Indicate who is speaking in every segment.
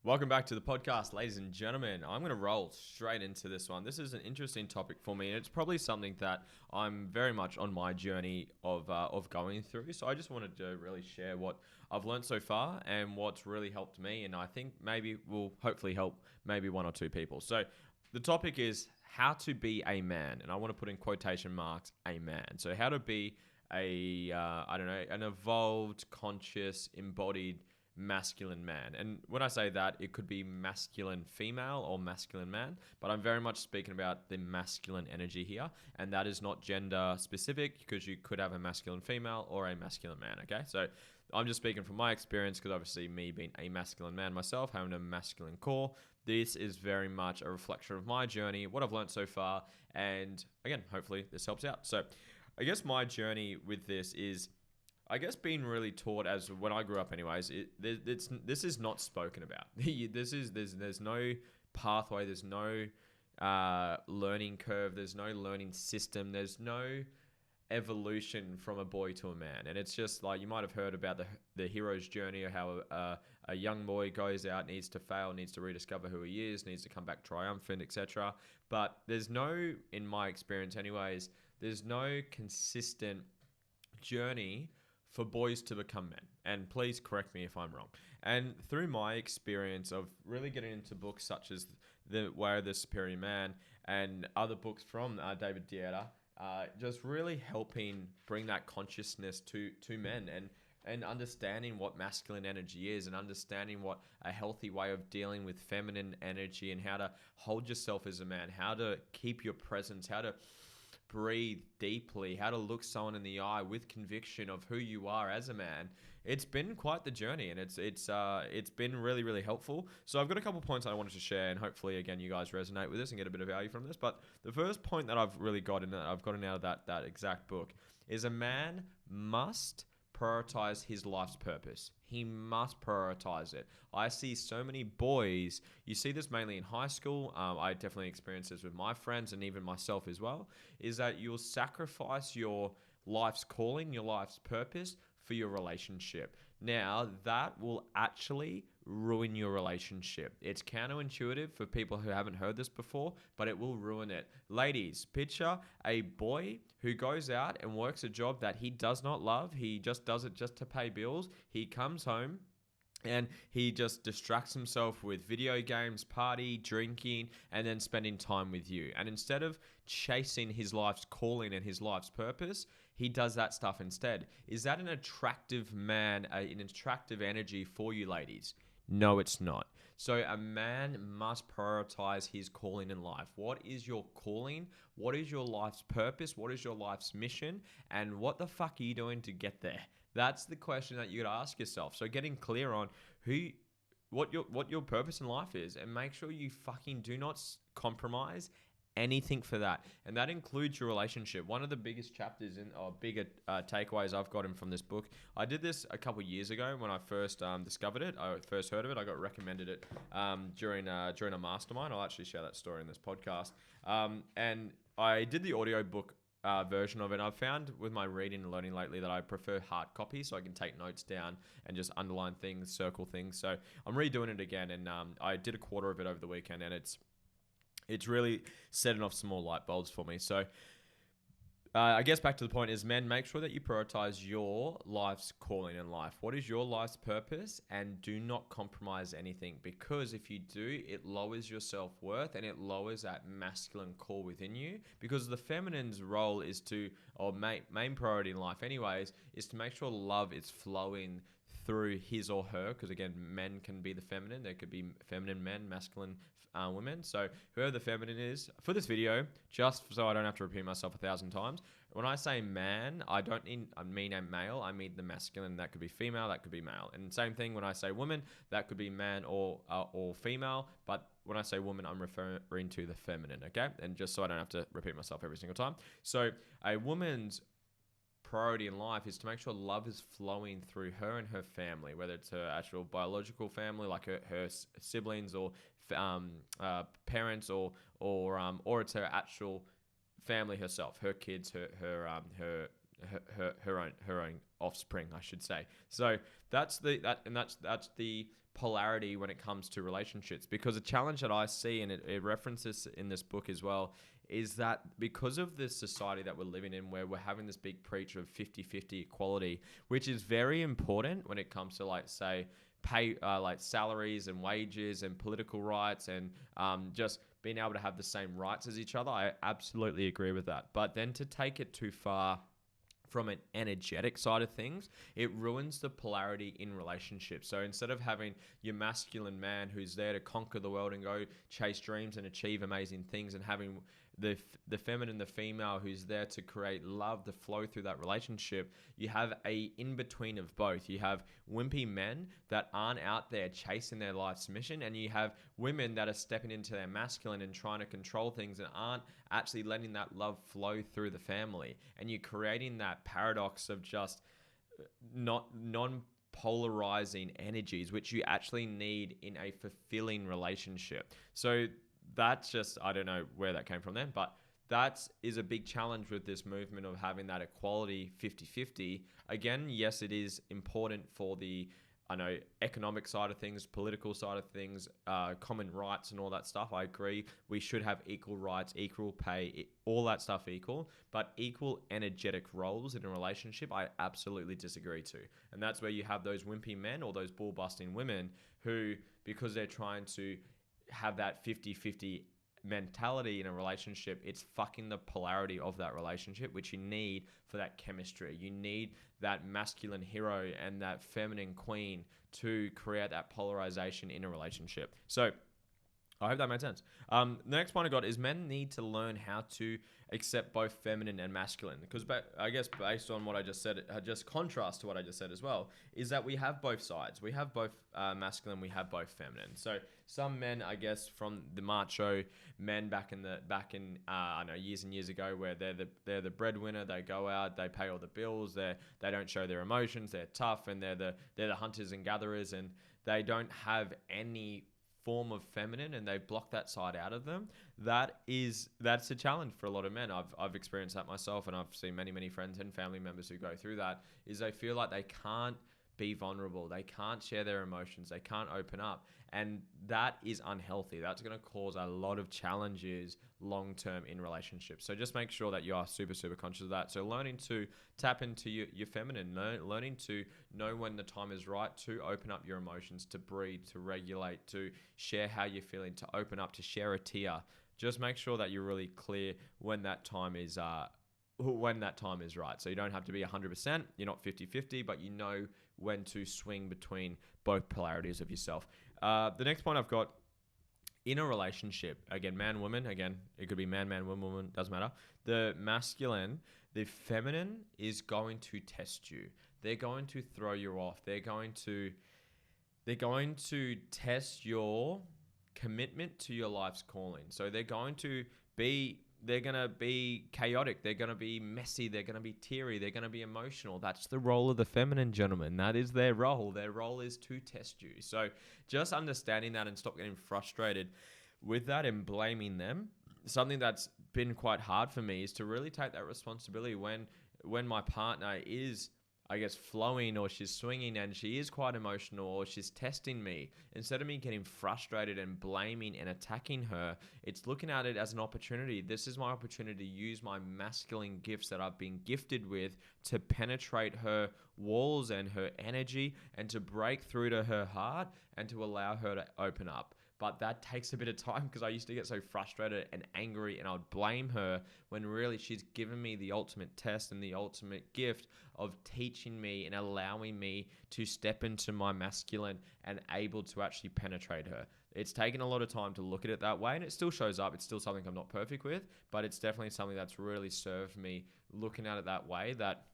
Speaker 1: Welcome back to the podcast, ladies and gentlemen. I'm going to roll straight into this one. This is an interesting topic for me, and it's probably something that I'm very much on my journey of going through. So I just wanted to really share what I've learned so far and what's really helped me, and I think maybe will hopefully help maybe one or two people. So the topic is how to be a man, and I want to put in quotation marks, a man. So how to be an evolved, conscious, embodied masculine man. And when I say that, it could be masculine female or masculine man, but I'm very much speaking about the masculine energy here, and that is not gender specific because you could have a masculine female or a masculine man, okay? So I'm just speaking from my experience because obviously me being a masculine man myself, having a masculine core, this is very much a reflection of my journey, what I've learned so far, and again, hopefully this helps out. So I guess my journey with this is being really taught as when I grew up anyways, this is not spoken about. There's no pathway, there's no learning curve, there's no learning system, there's no evolution from a boy to a man. And it's just like, you might have heard about the hero's journey, or how a young boy goes out, needs to fail, needs to rediscover who he is, needs to come back triumphant, etc. But there's no, in my experience anyways, there's no consistent journey for boys to become men. And please correct me if I'm wrong. And through my experience of really getting into books such as The Way of the Superior Man and other books from David Deida, just really helping bring that consciousness to men and understanding what masculine energy is, and understanding what a healthy way of dealing with feminine energy, and how to hold yourself as a man, how to keep your presence, how to breathe deeply, how to look someone in the eye with conviction of who you are as a man. It's been quite the journey, and it's been really, really helpful. So I've got a couple of points I wanted to share, and hopefully again you guys resonate with this and get a bit of value from this. But the first point that I've gotten out of that exact book is a man must prioritize his life's purpose. He must prioritize it. I see so many boys, you see this mainly in high school, I definitely experienced this with my friends and even myself as well, is that you'll sacrifice your life's calling, your life's purpose for your relationship. Now, that will actually ruin your relationship. It's counterintuitive for people who haven't heard this before, but it will ruin it. Ladies, picture a boy who goes out and works a job that he does not love. He just does it just to pay bills. He comes home and he just distracts himself with video games, party, drinking, and then spending time with you. And instead of chasing his life's calling and his life's purpose, he does that stuff instead. Is that an attractive man, an attractive energy for you ladies? No, it's not. So a man must prioritize his calling in life. What is your calling? What is your life's purpose? What is your life's mission? And what the fuck are you doing to get there? That's the question that you got to ask yourself. So getting clear on what your purpose in life is, and make sure you fucking do not compromise anything for that. And that includes your relationship. One of the biggest chapters bigger takeaways I've gotten from this book, I did this a couple years ago when I first discovered it. I first heard of it. I got recommended it during a mastermind. I'll actually share that story in this podcast. And I did the audiobook version of it. I've found with my reading and learning lately that I prefer hard copy, so I can take notes down and just underline things, circle things. So I'm redoing it again, and I did a quarter of it over the weekend, and it's really setting off some more light bulbs for me. So I guess back to the point is, men, make sure that you prioritize your life's calling in life. What is your life's purpose? And do not compromise anything, because if you do, it lowers your self-worth and it lowers that masculine core within you, because the feminine's role is to, or main priority in life anyways, is to make sure love is flowing through his or her, because again, men can be the feminine. There could be feminine men, masculine women. So whoever the feminine is, for this video, just so I don't have to repeat myself 1,000 times, when I say man, I mean a male. I mean the masculine. That could be female, that could be male. And same thing when I say woman, that could be man or female. But when I say woman, I'm referring to the feminine, okay? And just so I don't have to repeat myself every single time. So a woman's priority in life is to make sure love is flowing through her and her family, whether it's her actual biological family, like her siblings or parents, or it's her actual family herself, her kids, her own offspring, I should say. So that's the polarity when it comes to relationships. Because a challenge that I see, and it references in this book as well, is that because of this society that we're living in, where we're having this big preach of 50-50 equality, which is very important when it comes to, like, say, pay, like salaries and wages and political rights, and just being able to have the same rights as each other. I absolutely agree with that. But then to take it too far from an energetic side of things, it ruins the polarity in relationships. So instead of having your masculine man who's there to conquer the world and go chase dreams and achieve amazing things, and having the feminine, the female, who's there to create love to flow through that relationship, you have a in-between of both. You have wimpy men that aren't out there chasing their life's mission, and you have women that are stepping into their masculine and trying to control things and aren't actually letting that love flow through the family. And you're creating that paradox of just non-polarizing energies, which you actually need in a fulfilling relationship. So that's just, I don't know where that came from then, but that is a big challenge with this movement of having that equality 50-50. Again, yes, it is important for the, I know, economic side of things, political side of things, common rights and all that stuff. I agree. We should have equal rights, equal pay, all that stuff equal, but equal energetic roles in a relationship, I absolutely disagree to. And that's where you have those wimpy men or those ball busting women who, because they're trying to have that 50-50 mentality in a relationship, it's fucking the polarity of that relationship, which you need for that chemistry. You need that masculine hero and that feminine queen to create that polarization in a relationship. So I hope that made sense. The next point I got is men need to learn how to accept both feminine and masculine. Because I guess based on what I just said, just contrast to what I just said as well, is that we have both sides. We have both masculine, we have both feminine. So some men, I guess, from the macho men back in I know, years and years ago, where they're the breadwinner, they go out, they pay all the bills, they don't show their emotions, they're tough, and they're the hunters and gatherers, and they don't have any form of feminine, and they block that side out of them. That's a challenge for a lot of men. I've experienced that myself, and I've seen many friends and family members who go through that, is they feel like they can't be vulnerable, they can't share their emotions, they can't open up, and that is unhealthy. That's going to cause a lot of challenges long term in relationships. So just make sure that you are super conscious of that. So learning to tap into your feminine, learning to know when the time is right to open up your emotions, to breathe, to regulate, to share how you're feeling, to open up, to share a tear. Just make sure that you're really clear when that time is right. So you don't have to be 100%, you're not 50-50, but you know when to swing between both polarities of yourself. The next point I've got, in a relationship, again, man, woman, again, it could be man, woman, doesn't matter. The masculine, the feminine is going to test you. They're going to throw you off. They're going to test your commitment to your life's calling. So they're going to be chaotic. They're going to be messy. They're going to be teary. They're going to be emotional. That's the role of the feminine, gentlemen. That is their role. Their role is to test you. So just understanding that and stop getting frustrated with that and blaming them. Something that's been quite hard for me is to really take that responsibility when my partner is, I guess, flowing, or she's swinging and she is quite emotional, or she's testing me. Instead of me getting frustrated and blaming and attacking her, it's looking at it as an opportunity. This is my opportunity to use my masculine gifts that I've been gifted with to penetrate her walls and her energy, and to break through to her heart and to allow her to open up. But that takes a bit of time, because I used to get so frustrated and angry, and I would blame her, when really she's given me the ultimate test and the ultimate gift of teaching me and allowing me to step into my masculine and able to actually penetrate her. It's taken a lot of time to look at it that way, and it still shows up. It's still something I'm not perfect with, but it's definitely something that's really served me, looking at it that way, that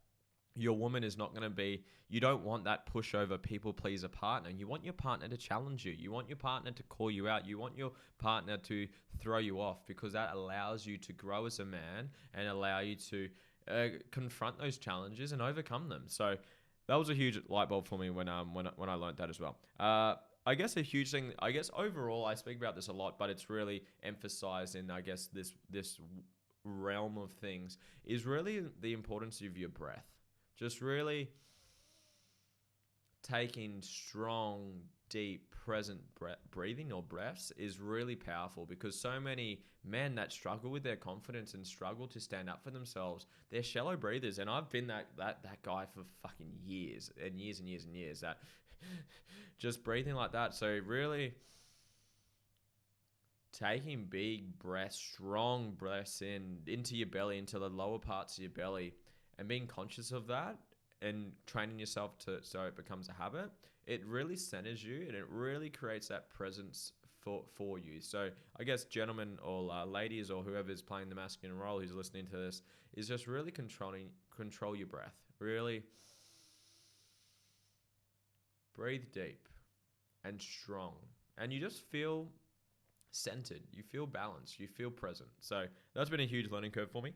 Speaker 1: your woman is not going to be, you don't want that pushover people pleaser partner. You want your partner to challenge you. You want your partner to call you out. You want your partner to throw you off, because that allows you to grow as a man and allow you to confront those challenges and overcome them. So that was a huge light bulb for me when I learned that as well. I guess a huge thing, I guess overall, I speak about this a lot, but it's really emphasized in, I guess, this realm of things, is really the importance of your breath. Just really taking strong, deep present breathing or breaths is really powerful, because so many men that struggle with their confidence and struggle to stand up for themselves, they're shallow breathers. And I've been that guy for fucking years and years and years and years, that just breathing like that. So really taking big breaths, strong breaths into your belly, into the lower parts of your belly, and being conscious of that and training yourself so it becomes a habit, it really centers you and it really creates that presence for you. So I guess gentlemen or ladies or whoever's playing the masculine role who's listening to this, is just really control your breath. Really breathe deep and strong, and you just feel centered, you feel balanced, you feel present. So that's been a huge learning curve for me.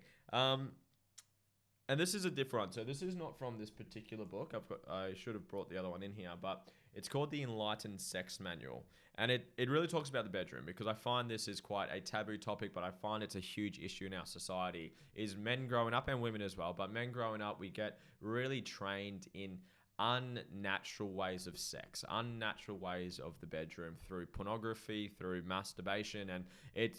Speaker 1: And this is a different one. So this is not from this particular book. I should have brought the other one in here, but it's called the Enlightened Sex Manual. And it really talks about the bedroom, because I find this is quite a taboo topic, but I find it's a huge issue in our society, is men growing up, and women as well, but men growing up, we get really trained in unnatural ways of sex, unnatural ways of the bedroom, through pornography, through masturbation,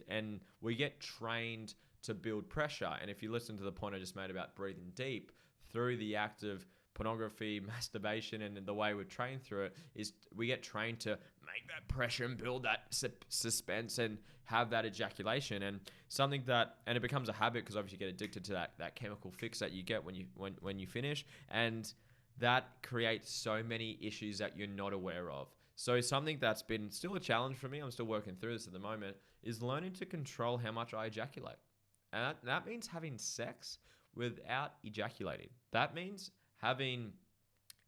Speaker 1: and we get trained to build pressure. And if you listen to the point I just made about breathing deep, through the act of pornography, masturbation, and the way we're trained through it, is we get trained to make that pressure and build that suspense and have that ejaculation, and something that, and it becomes a habit, because obviously you get addicted to that chemical fix that you get when you finish, and that creates so many issues that you're not aware of. So something that's been still a challenge for me, I'm still working through this at the moment, is learning to control how much I ejaculate. And that means having sex without ejaculating. That means having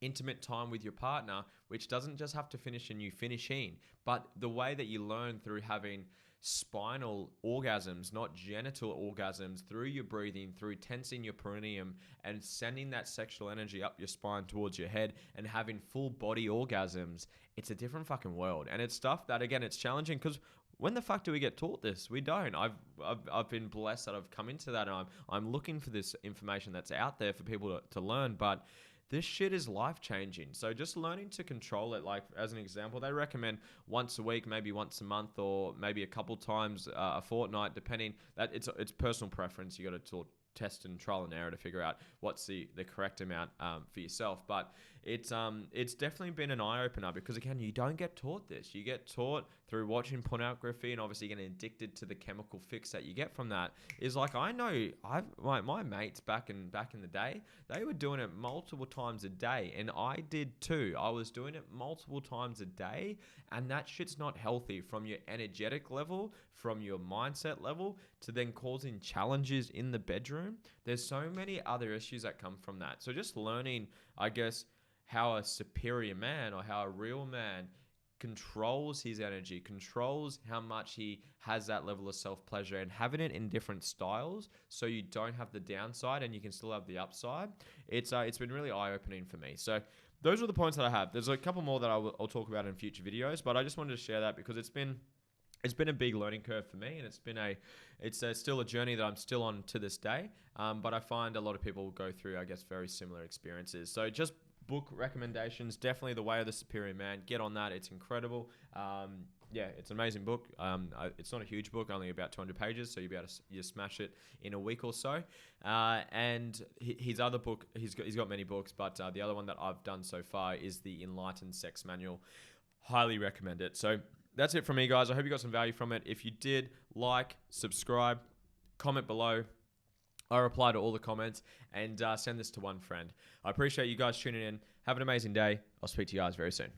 Speaker 1: intimate time with your partner, which doesn't just have to finish and you finishing, but the way that you learn through having spinal orgasms, not genital orgasms, through your breathing, through tensing your perineum and sending that sexual energy up your spine towards your head and having full body orgasms. It's a different fucking world. And it's stuff that, again, it's challenging, because when the fuck do we get taught this? We don't. I've been blessed that I've come into that, and I'm looking for this information that's out there for people to learn, but this shit is life-changing. So just learning to control it, like as an example, they recommend once a week, maybe once a month, or maybe a couple times a fortnight, depending. That it's personal preference. You got to test and trial and error to figure out what's the correct amount for yourself. But it's definitely been an eye-opener, because again, you don't get taught this. You get taught through watching pornography and obviously getting addicted to the chemical fix that you get from that. Is like, I know my mates back in the day, they were doing it multiple times a day, and I did too. I was doing it multiple times a day, and that shit's not healthy from your energetic level, from your mindset level, to then causing challenges in the bedroom. There's so many other issues that come from that. So just learning, I guess, how a superior man or how a real man controls his energy, controls how much he has that level of self-pleasure, and having it in different styles so you don't have the downside and you can still have the upside. It's been really eye-opening for me. So those are the points that I have. There's a couple more that I'll talk about in future videos, but I just wanted to share that because it's been a big learning curve for me, and it's still a journey that I'm still on to this day. But I find a lot of people go through, I guess, very similar experiences. So just book recommendations, definitely The Way of the Superior Man. Get on that. It's incredible. Yeah, it's an amazing book. It's not a huge book, only about 200 pages, so you'll be able to smash it in a week or so. And his other book, he's got many books, but the other one that I've done so far is the Enlightened Sex Manual. Highly recommend it. So that's it from me, guys. I hope you got some value from it. If you did, like, subscribe, comment below. I reply to all the comments, and send this to one friend. I appreciate you guys tuning in. Have an amazing day. I'll speak to you guys very soon.